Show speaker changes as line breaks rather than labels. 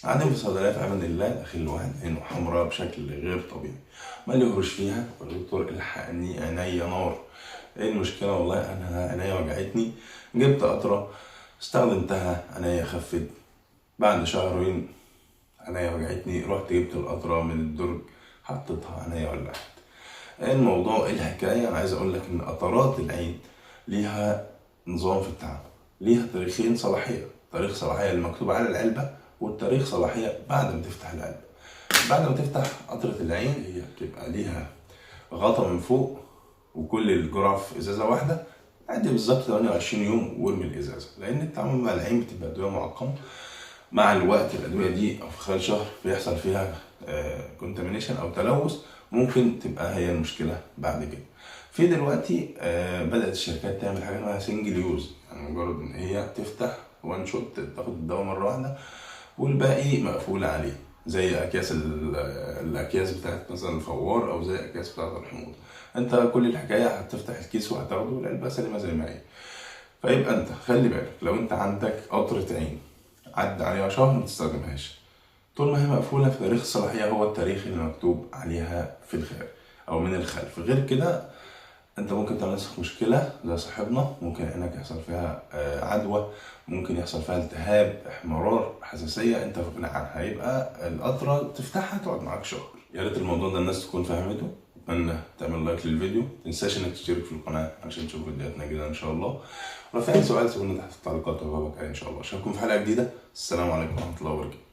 قاعدين في صيدلية في أمان الله، داخل واحد عينه حمراء بشكل غير طبيعي، عمال يهرش فيها. قلت له دكتور الحقني، عينيا نار. ايه المشكلة؟ والله أنا عينيا وجعتني، جبت قطرة استخدمتها، عينيا خفت. بعد شهرين عينيا وجعتني، رحت جبت القطرة من الدرج حطيتها، عينيا ولعت. ايه الموضوع؟ ايه الحكاية؟ أنا عايز أقول لك إن قطرات العين ليها نظام في التعامل، ليها تاريخين صلاحية. تاريخ صلاحية المكتوب على العلبة، والتاريخ صلاحية بعد ما تفتح العلبة. بعد ما تفتح قطرة العين هي بتبقى ليها غطا من فوق، وكل الجرعة في إزازة واحدة. عدي بالظبط 28 يوم وارمي الإزازة، لأن التعامل مع العين بتبقى أدوية معقمة. مع الوقت الأدوية دي أو في خلال شهر بيحصل فيها كونتامينيشن أو تلوث، ممكن تبقى هي المشكلة بعد كده. في دلوقتي بدأت الشركات تعمل حاجة اسمها سنجل يوز، يعني مجرد إن هي تفتح وان شوت، تاخد الدواء مرة واحدة والباقي مقفول عليه، زي أكياس الأكياس بتاعت مثلا الفوار، أو زي الأكياس بتاعت الحموضة. أنت كل الحكاية هتفتح الكيس وهتاخده، والعلبة سليمة زي ما هي. فيبقى أنت خلي بالك، لو أنت عندك قطرة عين عدى عليها شهر ما تستخدمهاش، طول ما هي مقفولة. في تاريخ الصلاحية هو التاريخ اللي مكتوب عليها في الخارج أو من الخلف. غير كده انت ممكن تعمل نفسك مشكلة زي صاحبنا، ممكن عينك يحصل فيها عدوى، ممكن يحصل فيها التهاب، احمرار، حساسية انت في غنى عنها. هيبقى القطرة تفتحها تقعد معاك شهر. يا ريت الموضوع ده الناس تكون فهمته. اتمنى تعمل لايك للفيديو، متنساش انك تشترك في القناة عشان تشوف فيديوهاتنا جديدة ان شاء الله. ولو في اي سؤال سيبولنا تحت في التعليقات وهجاوبك عليه ان شاء الله. اشوفكم في حلقة جديدة. السلام عليكم ورحمة الله وبركاته.